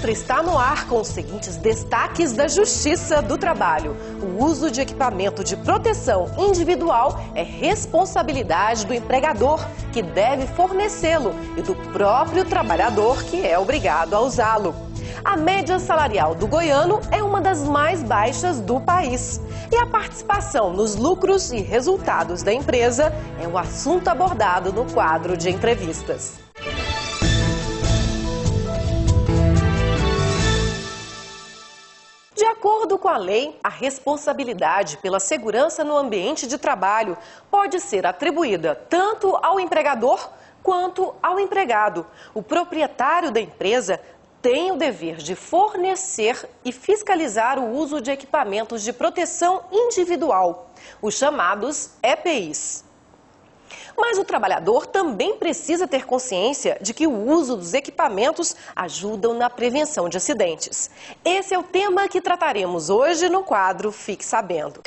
Extra está no ar com os seguintes destaques da Justiça do Trabalho. O uso de equipamento de proteção individual é responsabilidade do empregador, que deve fornecê-lo, e do próprio trabalhador, que é obrigado a usá-lo. A média salarial do goiano é uma das mais baixas do país. E a participação nos lucros e resultados da empresa é o assunto abordado no quadro de entrevistas. De acordo com a lei, a responsabilidade pela segurança no ambiente de trabalho pode ser atribuída tanto ao empregador quanto ao empregado. O proprietário da empresa tem o dever de fornecer e fiscalizar o uso de equipamentos de proteção individual, os chamados EPIs. Mas o trabalhador também precisa ter consciência de que o uso dos equipamentos ajudam na prevenção de acidentes. Esse é o tema que trataremos hoje no quadro Fique Sabendo.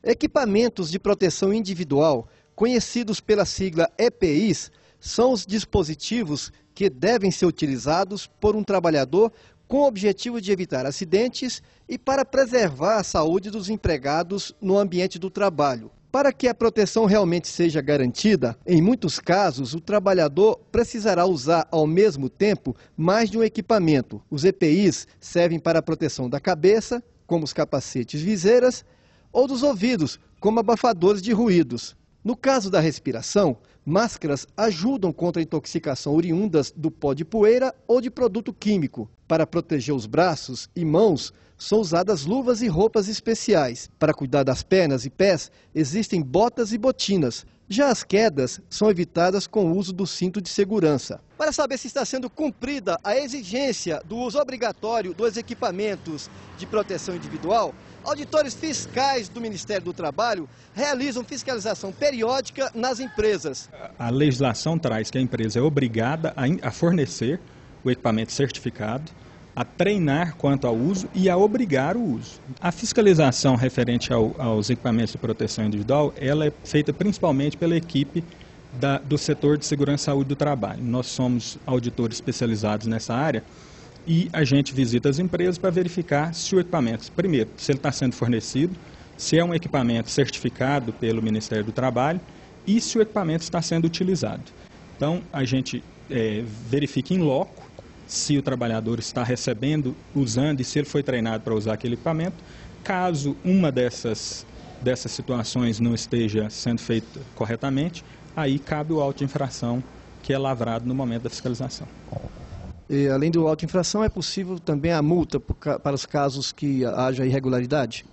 Equipamentos de proteção individual, conhecidos pela sigla EPIs, são os dispositivos que devem ser utilizados por um trabalhador com o objetivo de evitar acidentes e para preservar a saúde dos empregados no ambiente do trabalho. Para que a proteção realmente seja garantida, em muitos casos, o trabalhador precisará usar ao mesmo tempo mais de um equipamento. Os EPIs servem para a proteção da cabeça, como os capacetes viseiras, ou dos ouvidos, como abafadores de ruídos. No caso da respiração, máscaras ajudam contra a intoxicação oriundas do pó de poeira ou de produto químico. Para proteger os braços e mãos, são usadas luvas e roupas especiais. Para cuidar das pernas e pés, existem botas e botinas. Já as quedas são evitadas com o uso do cinto de segurança. Para saber se está sendo cumprida a exigência do uso obrigatório dos equipamentos de proteção individual, auditores fiscais do Ministério do Trabalho realizam fiscalização periódica nas empresas. A legislação traz que a empresa é obrigada a fornecer o equipamento certificado, a treinar quanto ao uso e a obrigar o uso. A fiscalização referente aos equipamentos de proteção individual, ela é feita principalmente pela equipe do setor de segurança e saúde do trabalho. Nós somos auditores especializados nessa área e a gente visita as empresas para verificar se o equipamento, primeiro, se ele está sendo fornecido, se é um equipamento certificado pelo Ministério do Trabalho e se o equipamento está sendo utilizado. Então, a gente verifica em loco se o trabalhador está recebendo, usando e se ele foi treinado para usar aquele equipamento. Caso uma dessas situações não esteja sendo feita corretamente, aí cabe o auto de infração que é lavrado no momento da fiscalização. E, além do auto de infração, é possível também a multa para os casos que haja irregularidade?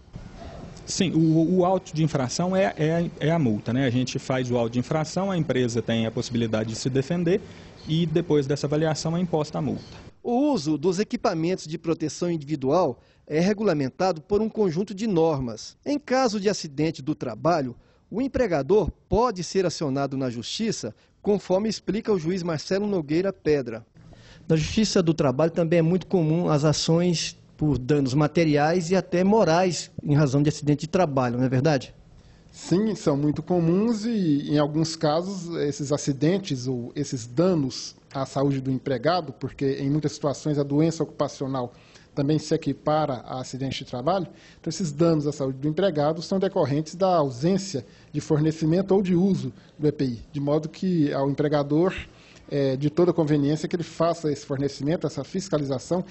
Sim, o auto de infração é a multa, né? A gente faz o auto de infração, a empresa tem a possibilidade de se defender e depois dessa avaliação é imposta a multa. O uso dos equipamentos de proteção individual é regulamentado por um conjunto de normas. Em caso de acidente do trabalho, o empregador pode ser acionado na Justiça, conforme explica o juiz Marcelo Nogueira Pedra. Na Justiça do Trabalho também é muito comum as ações por danos materiais e até morais em razão de acidente de trabalho, não é verdade? Sim, são muito comuns e, em alguns casos, esses acidentes ou esses danos à saúde do empregado, porque em muitas situações a doença ocupacional também se equipara a acidente de trabalho, então esses danos à saúde do empregado são decorrentes da ausência de fornecimento ou de uso do EPI, de modo que ao empregador de toda conveniência que ele faça esse fornecimento, essa fiscalização,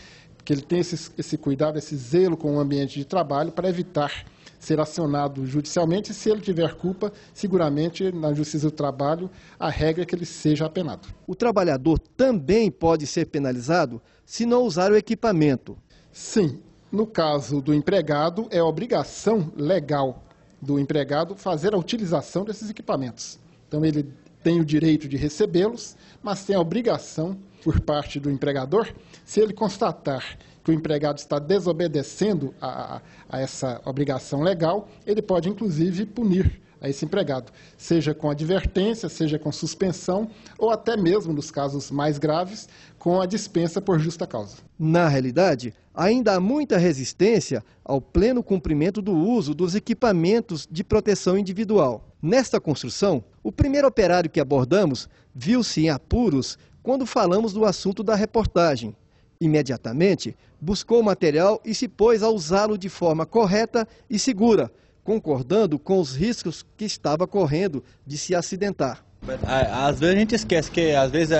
que ele tenha esse cuidado, esse zelo com o ambiente de trabalho para evitar ser acionado judicialmente e, se ele tiver culpa, seguramente na Justiça do Trabalho a regra é que ele seja apenado. O trabalhador também pode ser penalizado se não usar o equipamento? Sim, no caso do empregado é obrigação legal do empregado fazer a utilização desses equipamentos. Então ele tem o direito de recebê-los, mas tem a obrigação por parte do empregador, se ele constatar que o empregado está desobedecendo a essa obrigação legal, ele pode, inclusive, punir a esse empregado, seja com advertência, seja com suspensão, ou até mesmo, nos casos mais graves, com a dispensa por justa causa. Na realidade, ainda há muita resistência ao pleno cumprimento do uso dos equipamentos de proteção individual. Nesta construção, o primeiro operário que abordamos viu-se em apuros quando falamos do assunto da reportagem. Imediatamente, buscou o material e se pôs a usá-lo de forma correta e segura, concordando com os riscos que estava correndo de se acidentar. Às vezes a gente esquece que, às vezes,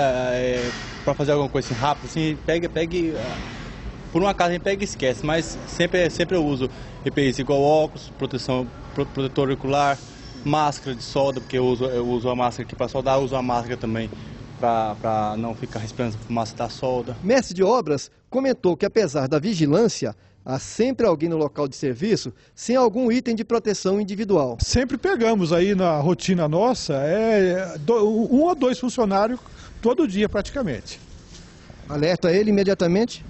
para fazer alguma coisa assim, rápido, assim, por um acaso a gente pega e esquece, mas sempre eu uso EPIs igual óculos, protetor auricular, máscara de solda, porque eu uso a máscara aqui para soldar, eu uso a máscara também para não ficar respirando a fumaça da solda. Mestre de obras comentou que, apesar da vigilância, há sempre alguém no local de serviço sem algum item de proteção individual. Sempre pegamos aí na rotina nossa, 1 ou 2 funcionários todo dia praticamente. Alerta ele imediatamente?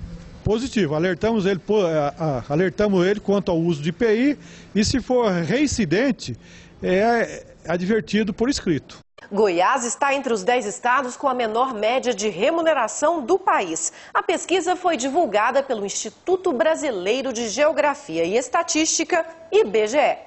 Positivo, alertamos ele quanto ao uso de EPI e, se for reincidente, é advertido por escrito. Goiás está entre os 10 estados com a menor média de remuneração do país. A pesquisa foi divulgada pelo Instituto Brasileiro de Geografia e Estatística, IBGE.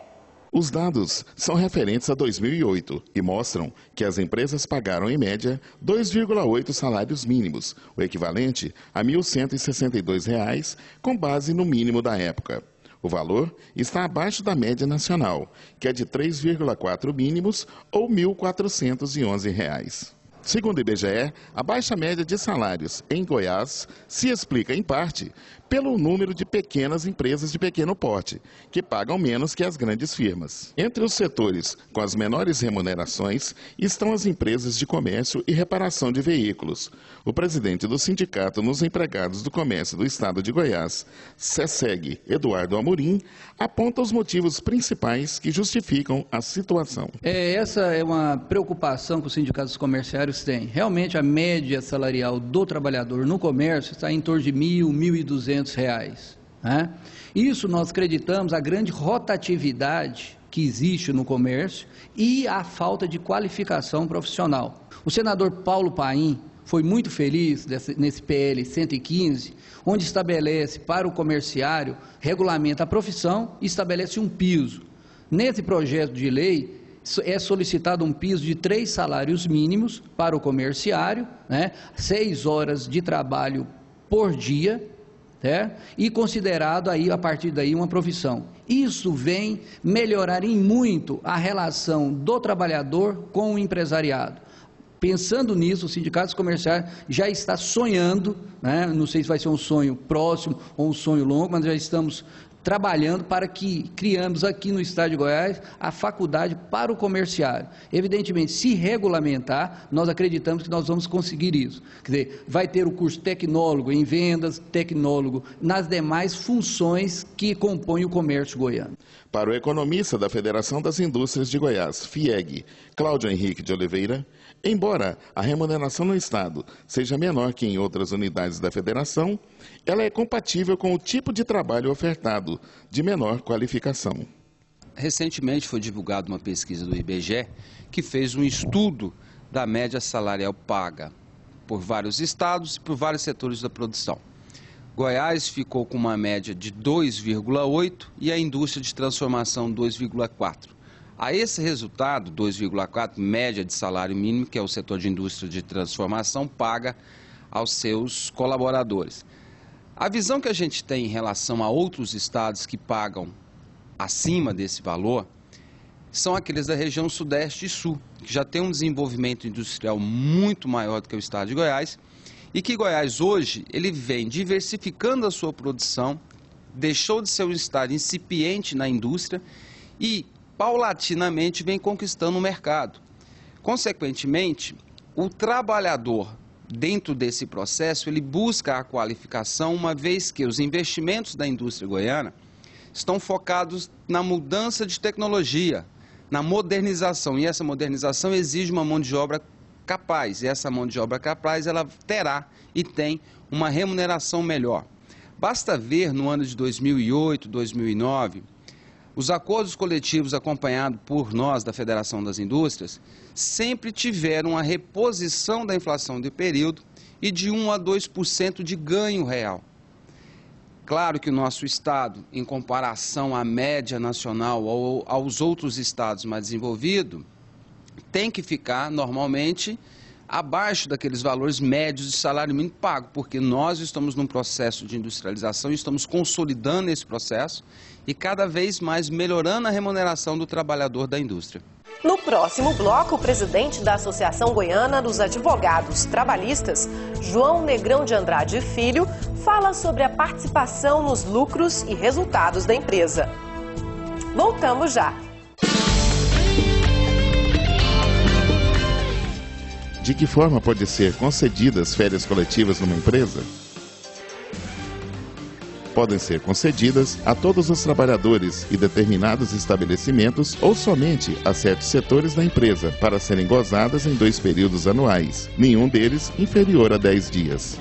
Os dados são referentes a 2008 e mostram que as empresas pagaram, em média, 2,8 salários mínimos, o equivalente a R$ 1.162, com base no mínimo da época. O valor está abaixo da média nacional, que é de 3,4 mínimos ou R$ 1.411. Segundo o IBGE, a baixa média de salários em Goiás se explica, em parte, pelo número de pequenas empresas de pequeno porte, que pagam menos que as grandes firmas. Entre os setores com as menores remunerações estão as empresas de comércio e reparação de veículos. O presidente do Sindicato dos Empregados do Comércio do Estado de Goiás, SESEG, Eduardo Amorim, aponta os motivos principais que justificam a situação. Essa é uma preocupação que os sindicatos comerciários têm. Realmente, a média salarial do trabalhador no comércio está em torno de R$ 1.000, R$ 1.200. Né? Isso nós acreditamos a grande rotatividade que existe no comércio e a falta de qualificação profissional. O senador Paulo Paim foi muito feliz nesse PL 115, onde estabelece para o comerciário, regulamenta a profissão e estabelece um piso. Nesse projeto de lei, é solicitado um piso de 3 salários mínimos para o comerciário, né? 6 horas de trabalho por dia, e considerado aí, a partir daí, uma profissão. Isso vem melhorar em muito a relação do trabalhador com o empresariado. Pensando nisso, os sindicatos comerciais já está sonhando, né? Não sei se vai ser um sonho próximo ou um sonho longo, mas já estamos trabalhando para que criamos aqui no estado de Goiás a faculdade para o comerciário. Evidentemente, se regulamentar, nós acreditamos que nós vamos conseguir isso. Quer dizer, vai ter o curso tecnólogo em vendas, tecnólogo nas demais funções que compõem o comércio goiano. Para o economista da Federação das Indústrias de Goiás, FIEG, Cláudio Henrique de Oliveira, embora a remuneração no Estado seja menor que em outras unidades da Federação, ela é compatível com o tipo de trabalho ofertado, de menor qualificação. Recentemente foi divulgada uma pesquisa do IBGE que fez um estudo da média salarial paga por vários estados e por vários setores da produção. Goiás ficou com uma média de 2,8 e a indústria de transformação 2,4. A esse resultado, 2,4, média de salário mínimo, que é o setor de indústria de transformação, paga aos seus colaboradores. A visão que a gente tem em relação a outros estados que pagam acima desse valor são aqueles da região Sudeste e Sul, que já tem um desenvolvimento industrial muito maior do que o estado de Goiás, e que Goiás hoje ele vem diversificando a sua produção, deixou de ser um estado incipiente na indústria e paulatinamente vem conquistando o mercado. Consequentemente, o trabalhador dentro desse processo ele busca a qualificação, uma vez que os investimentos da indústria goiana estão focados na mudança de tecnologia, na modernização, e essa modernização exige uma mão de obra capaz, e essa mão de obra capaz ela terá e tem uma remuneração melhor. Basta ver no ano de 2008, 2009, os acordos coletivos acompanhados por nós da Federação das Indústrias sempre tiveram a reposição da inflação de período e de 1 a 2% de ganho real. claro que o nosso estado, em comparação à média nacional ou aos outros estados mais desenvolvidos, tem que ficar normalmente abaixo daqueles valores médios de salário mínimo pago, porque nós estamos num processo de industrialização, estamos consolidando esse processo e cada vez mais melhorando a remuneração do trabalhador da indústria. No próximo bloco, o presidente da Associação Goiana dos Advogados Trabalhistas, João Negrão de Andrade Filho, fala sobre a participação nos lucros e resultados da empresa. Voltamos já. De que forma pode ser concedidas férias coletivas numa empresa? Podem ser concedidas a todos os trabalhadores e determinados estabelecimentos ou somente a certos setores da empresa para serem gozadas em 2 períodos anuais, nenhum deles inferior a 10 dias.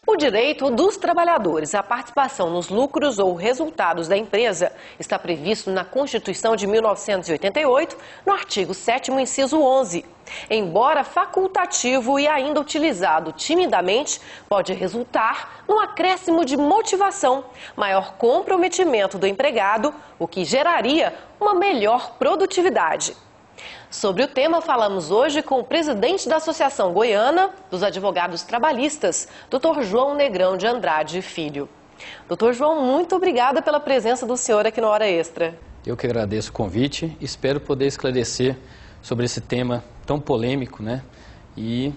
O direito dos trabalhadores à participação nos lucros ou resultados da empresa está previsto na Constituição de 1988, no artigo 7º, inciso 11. Embora facultativo e ainda utilizado timidamente, pode resultar num acréscimo de motivação, maior comprometimento do empregado, o que geraria uma melhor produtividade. Sobre o tema, falamos hoje com o presidente da Associação Goiana dos Advogados Trabalhistas, Dr. João Negrão de Andrade Filho. Dr. João, muito obrigada pela presença do senhor aqui no Hora Extra. Eu que agradeço o convite, espero poder esclarecer sobre esse tema tão polêmico, né? E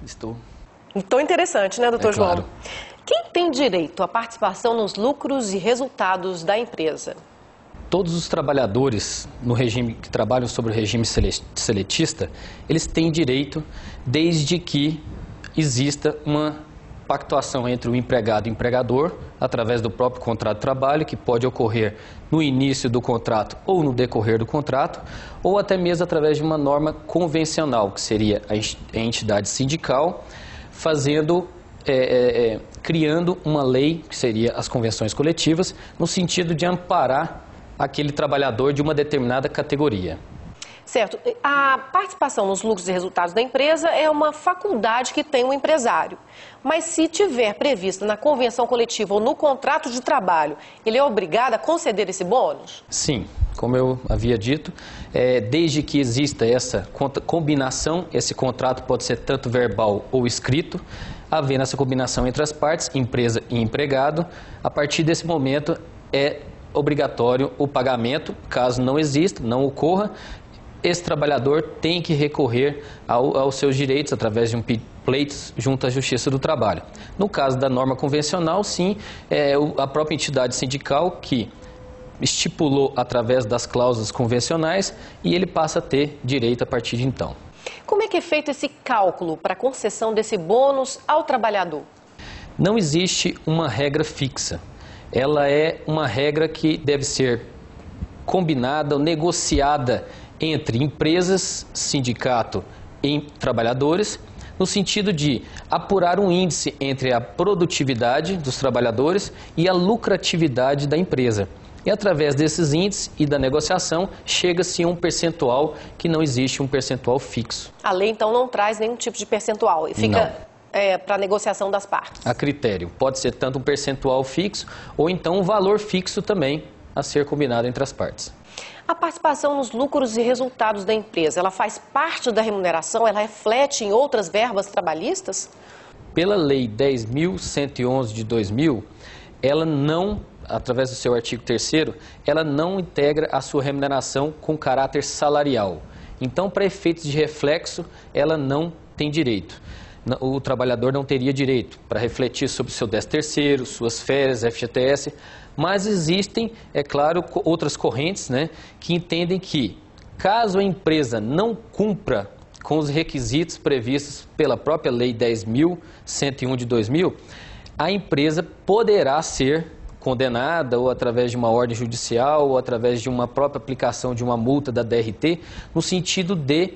estou... Tão interessante, né, doutor João? Claro. Quem tem direito à participação nos lucros e resultados da empresa? Todos os trabalhadores no regime, que trabalham sobre o regime seletista, eles têm direito desde que exista uma pactuação entre o empregado e o empregador, através do próprio contrato de trabalho, que pode ocorrer no início do contrato ou no decorrer do contrato, ou até mesmo através de uma norma convencional, que seria a entidade sindical, criando uma lei, que seria as convenções coletivas, no sentido de amparar aquele trabalhador de uma determinada categoria. Certo. A participação nos lucros e resultados da empresa é uma faculdade que tem o empresário. Mas se tiver previsto na convenção coletiva ou no contrato de trabalho, ele é obrigado a conceder esse bônus? Sim, como eu havia dito, desde que exista essa combinação, esse contrato pode ser tanto verbal ou escrito, havendo essa combinação entre as partes, empresa e empregado, a partir desse momento é obrigatório o pagamento. Caso não exista, não ocorra, esse trabalhador tem que recorrer aos seus direitos através de um pleito junto à Justiça do Trabalho. No caso da norma convencional, sim, a própria entidade sindical que estipulou através das cláusulas convencionais e ele passa a ter direito a partir de então. Como é que é feito esse cálculo para a concessão desse bônus ao trabalhador? Não existe uma regra fixa. Ela é uma regra que deve ser combinada ou negociada entre empresas, sindicato e trabalhadores, no sentido de apurar um índice entre a produtividade dos trabalhadores e a lucratividade da empresa. E através desses índices e da negociação, chega-se a um percentual que não existe um percentual fixo. A lei, então, não traz nenhum tipo de percentual e fica... para a negociação das partes. A critério. Pode ser tanto um percentual fixo ou então um valor fixo também a ser combinado entre as partes. A participação nos lucros e resultados da empresa, ela faz parte da remuneração? Ela reflete em outras verbas trabalhistas? Pela Lei 10.111 de 2000, ela não, através do seu artigo 3º, ela não integra a sua remuneração com caráter salarial. Então, para efeitos de reflexo, ela não tem direito. O trabalhador não teria direito para refletir sobre o seu 13º, suas férias, FGTS, mas existem, é claro, outras correntes, né, que entendem que, caso a empresa não cumpra com os requisitos previstos pela própria Lei 10.101 de 2000, a empresa poderá ser condenada ou através de uma ordem judicial ou através de uma própria aplicação de uma multa da DRT, no sentido de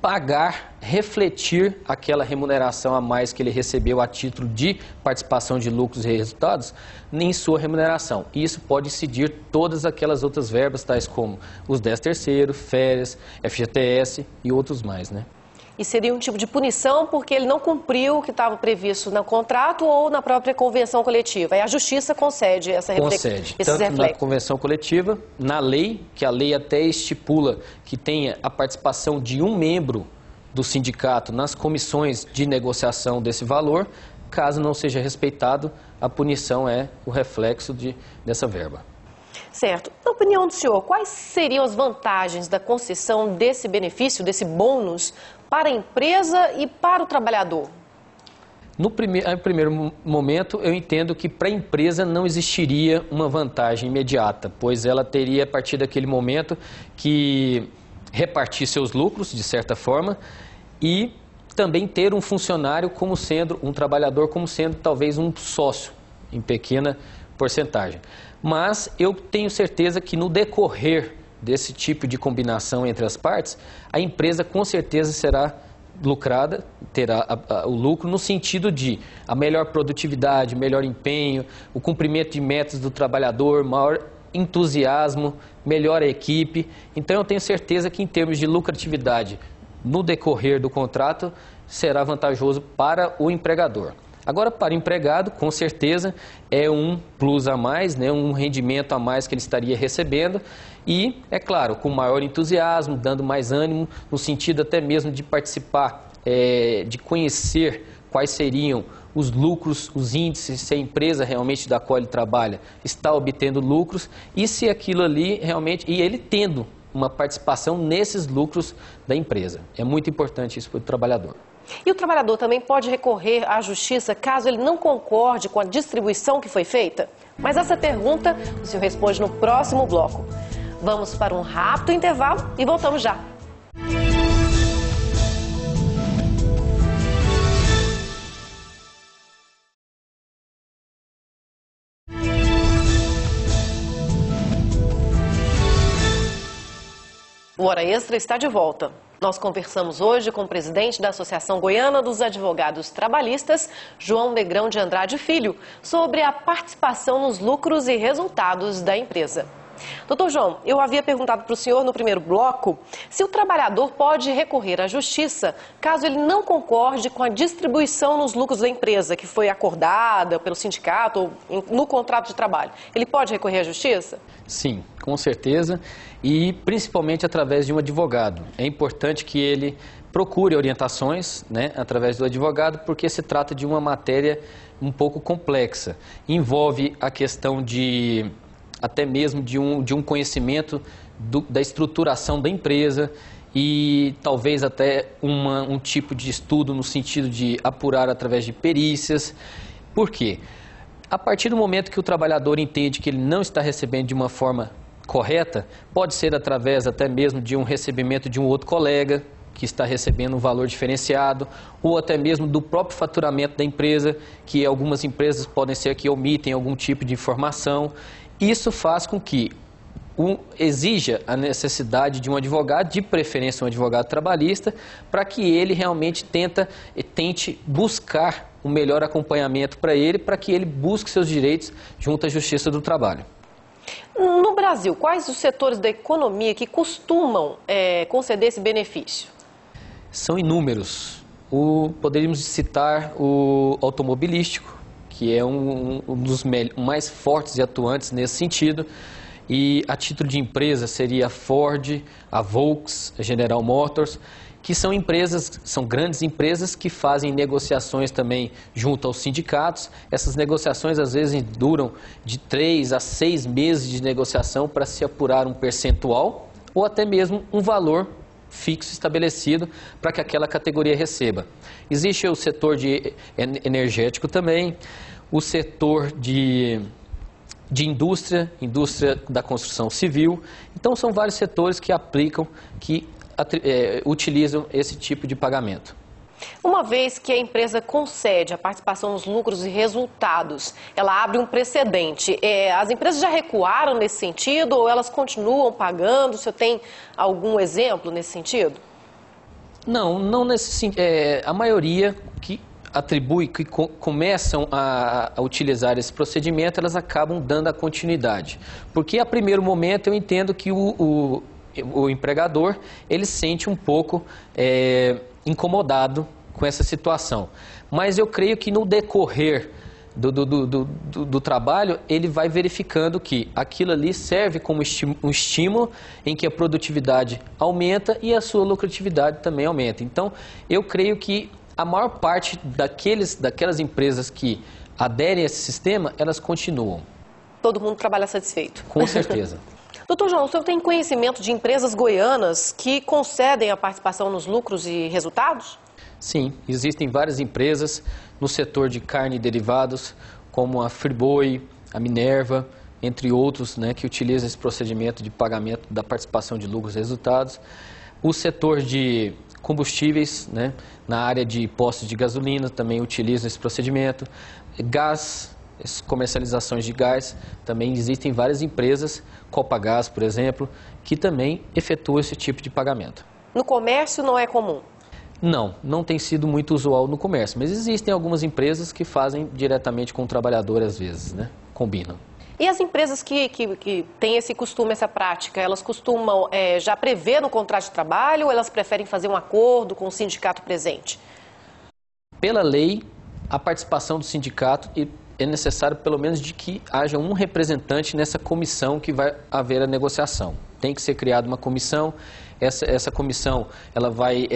pagar, refletir aquela remuneração a mais que ele recebeu a título de participação de lucros e resultados em sua remuneração. E isso pode incidir todas aquelas outras verbas, tais como os 10º, férias, FGTS e outros mais, né? E seria um tipo de punição porque ele não cumpriu o que estava previsto no contrato ou na própria convenção coletiva. E a Justiça concede essa concede, tanto na convenção coletiva, na lei, que a lei até estipula que tenha a participação de um membro do sindicato nas comissões de negociação desse valor. Caso não seja respeitado, a punição é o reflexo dessa verba. Certo. Na opinião do senhor, quais seriam as vantagens da concessão desse benefício, desse bônus, para a empresa e para o trabalhador? No primeiro momento, eu entendo que para a empresa não existiria uma vantagem imediata, pois ela teria, a partir daquele momento, que repartir seus lucros, de certa forma, e também ter um funcionário como sendo, um trabalhador como sendo talvez um sócio, em pequena porcentagem. Mas eu tenho certeza que no decorrer desse tipo de combinação entre as partes, a empresa com certeza será lucrada, terá o lucro no sentido de a melhor produtividade, melhor empenho, o cumprimento de metas do trabalhador, maior entusiasmo, melhor equipe. Então eu tenho certeza que em termos de lucratividade no decorrer do contrato será vantajoso para o empregador. Agora, para o empregado, com certeza, é um plus a mais, né, um rendimento a mais que ele estaria recebendo e, é claro, com maior entusiasmo, dando mais ânimo, no sentido até mesmo de participar, de conhecer quais seriam os lucros, os índices, se a empresa realmente da qual ele trabalha está obtendo lucros e se aquilo ali realmente, e ele tendo uma participação nesses lucros da empresa. É muito importante isso para o trabalhador. E o trabalhador também pode recorrer à justiça caso ele não concorde com a distribuição que foi feita? Mas essa pergunta o senhor responde no próximo bloco. Vamos para um rápido intervalo e voltamos já. O Hora Extra está de volta. Nós conversamos hoje com o presidente da Associação Goiana dos Advogados Trabalhistas, João Negrão de Andrade Filho, sobre a participação nos lucros e resultados da empresa. Doutor João, eu havia perguntado para o senhor no primeiro bloco se o trabalhador pode recorrer à justiça caso ele não concorde com a distribuição nos lucros da empresa que foi acordada pelo sindicato ou no contrato de trabalho. Ele pode recorrer à justiça? Sim, com certeza, e principalmente através de um advogado. É importante que ele procure orientações, né, através do advogado, porque se trata de uma matéria um pouco complexa. Envolve a questão de até mesmo de um conhecimento da estruturação da empresa e talvez até um tipo de estudo no sentido de apurar através de perícias. Por quê? A partir do momento que o trabalhador entende que ele não está recebendo de uma forma correta, pode ser através até mesmo de um recebimento de um outro colega que está recebendo um valor diferenciado, ou até mesmo do próprio faturamento da empresa, que algumas empresas podem ser que omitem algum tipo de informação. Isso faz com que exija a necessidade de um advogado, de preferência um advogado trabalhista, para que ele realmente tente buscar um melhor acompanhamento para ele, para que ele busque seus direitos junto à Justiça do Trabalho. No Brasil, quais os setores da economia que costumam conceder esse benefício? São inúmeros. Poderíamos citar o automobilístico, que é um dos mais fortes e atuantes nesse sentido. E a título de empresa seria a Ford, a Volks, a General Motors, que são empresas, são grandes empresas que fazem negociações também junto aos sindicatos. Essas negociações às vezes duram de 3 a 6 meses de negociação para se apurar um percentual ou até mesmo um valor fixo estabelecido para que aquela categoria receba. Existe o setor energético também, o setor de indústria da construção civil. Então são vários setores que aplicam, que utilizam esse tipo de pagamento. Uma vez que a empresa concede a participação nos lucros e resultados, ela abre um precedente. As empresas já recuaram nesse sentido ou elas continuam pagando? O senhor tem algum exemplo nesse sentido? Não nesse sentido. A maioria que atribui, que começam a utilizar esse procedimento, elas acabam dando a continuidade. Porque a primeiro momento eu entendo que o empregador, ele sente um pouco incomodado com essa situação. Mas eu creio que no decorrer do trabalho, ele vai verificando que aquilo ali serve como um estímulo em que a produtividade aumenta e a sua lucratividade também aumenta. Então, eu creio que a maior parte daquelas empresas que aderem a esse sistema, elas continuam. Todo mundo trabalha satisfeito. Com certeza. Doutor João, o senhor tem conhecimento de empresas goianas que concedem a participação nos lucros e resultados? Sim, existem várias empresas no setor de carne e derivados, como a Friboi, a Minerva, entre outros, né, que utilizam esse procedimento de pagamento da participação de lucros e resultados. O setor de combustíveis, né, na área de postos de gasolina, também utiliza esse procedimento. Gás, comercializações de gás, também existem várias empresas, Copagás, por exemplo, que também efetuam esse tipo de pagamento. No comércio não é comum? Não tem sido muito usual no comércio, mas existem algumas empresas que fazem diretamente com o trabalhador às vezes, né? Combinam. E as empresas que têm esse costume, essa prática, elas costumam já prever no contrato de trabalho ou elas preferem fazer um acordo com o sindicato presente? Pela lei, a participação do sindicato é necessário pelo menos de que haja um representante nessa comissão que vai haver a negociação. Tem que ser criada uma comissão, essa comissão ela vai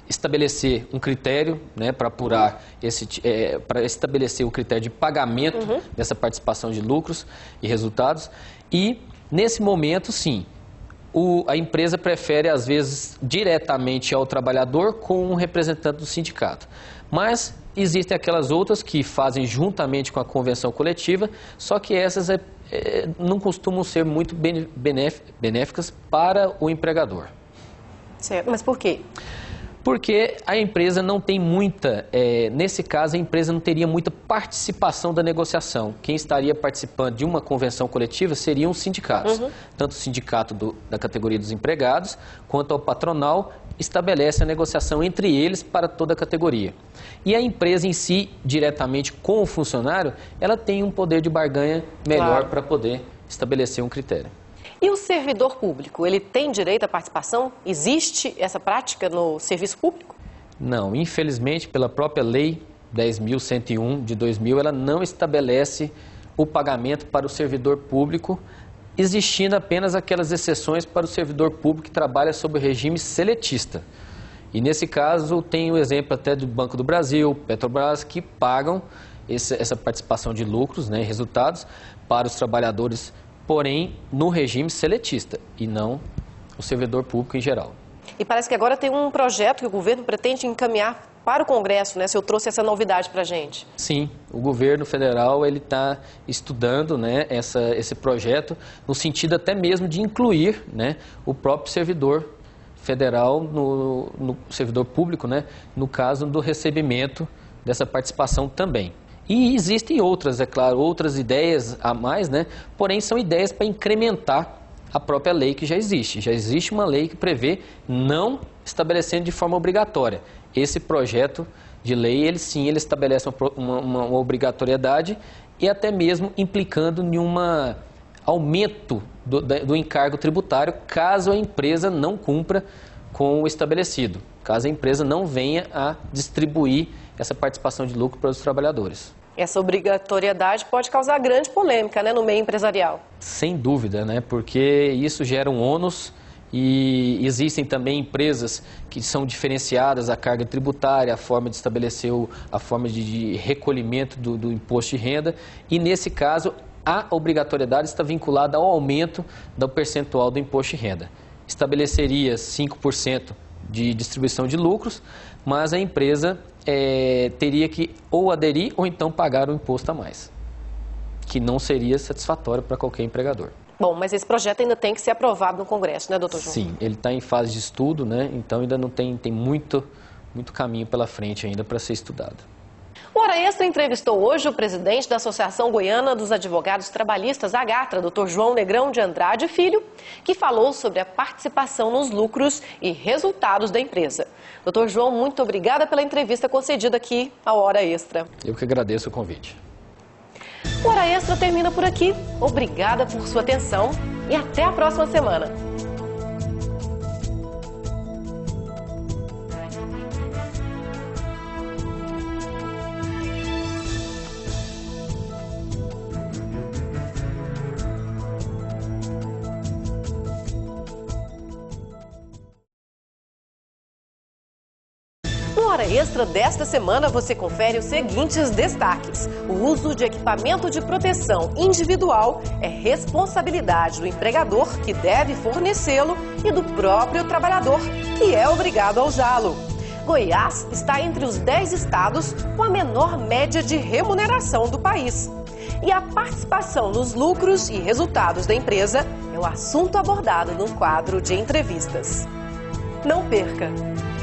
estabelecer um critério, né, para apurar para estabelecer o critério de pagamento dessa participação de lucros e resultados. E nesse momento, sim, a empresa prefere às vezes diretamente ao trabalhador com um representante do sindicato. Mas existem aquelas outras que fazem juntamente com a convenção coletiva, só que essas não costumam ser muito benéficas para o empregador. Certo, mas por quê? Porque a empresa não tem nesse caso a empresa não teria muita participação da negociação. Quem estaria participando de uma convenção coletiva seriam os sindicatos. Tanto o sindicato da categoria dos empregados, quanto ao patronal, estabelece a negociação entre eles para toda a categoria. E a empresa em si, diretamente com o funcionário, ela tem um poder de barganha melhor para poder estabelecer um critério. E o servidor público, ele tem direito à participação? Existe essa prática no serviço público? Não, infelizmente, pela própria lei 10.101 de 2000, ela não estabelece o pagamento para o servidor público, existindo apenas aquelas exceções para o servidor público que trabalha sob o regime seletista. E nesse caso, tem o exemplo até do Banco do Brasil, Petrobras, que pagam essa participação de lucros, né, resultados para os trabalhadores, porém no regime seletista e não o servidor público em geral. E parece que agora tem um projeto que o governo pretende encaminhar para o Congresso, né? Se eu trouxe essa novidade para a gente. Sim, o governo federal ele está estudando, né, esse projeto no sentido até mesmo de incluir, né, o próprio servidor federal no servidor público, né, no caso do recebimento dessa participação também. E existem outras, é claro, outras ideias a mais, né? Porém, são ideias para incrementar a própria lei que já existe. Já existe uma lei que prevê não estabelecendo de forma obrigatória. Esse projeto de lei, ele estabelece uma obrigatoriedade e até mesmo implicando em um aumento do encargo tributário caso a empresa não cumpra com o estabelecido. Caso a empresa não venha a distribuir essa participação de lucro para os trabalhadores. Essa obrigatoriedade pode causar grande polêmica, né, no meio empresarial. Sem dúvida, né, porque isso gera um ônus e existem também empresas que são diferenciadas a carga tributária, a forma de estabelecer a forma de recolhimento do imposto de renda e nesse caso a obrigatoriedade está vinculada ao aumento do percentual do imposto de renda. Estabeleceria 5% de distribuição de lucros, mas a empresa teria que ou aderir ou então pagar o imposto a mais, que não seria satisfatório para qualquer empregador. Bom, mas esse projeto ainda tem que ser aprovado no Congresso, né, doutor João? Sim, ele está em fase de estudo, né? Então ainda não tem muito caminho pela frente ainda para ser estudado. O Hora Extra entrevistou hoje o presidente da Associação Goiana dos Advogados Trabalhistas, AGATRA, Dr. João Negrão de Andrade Filho, que falou sobre a participação nos lucros e resultados da empresa. Dr. João, muito obrigada pela entrevista concedida aqui ao Hora Extra. Eu que agradeço o convite. O Hora Extra termina por aqui. Obrigada por sua atenção e até a próxima semana. No Hora Extra desta semana você confere os seguintes destaques. O uso de equipamento de proteção individual é responsabilidade do empregador, que deve fornecê-lo, e do próprio trabalhador, que é obrigado a usá-lo. Goiás está entre os 10 estados com a menor média de remuneração do país. E a participação nos lucros e resultados da empresa é o assunto abordado no quadro de entrevistas. Não perca!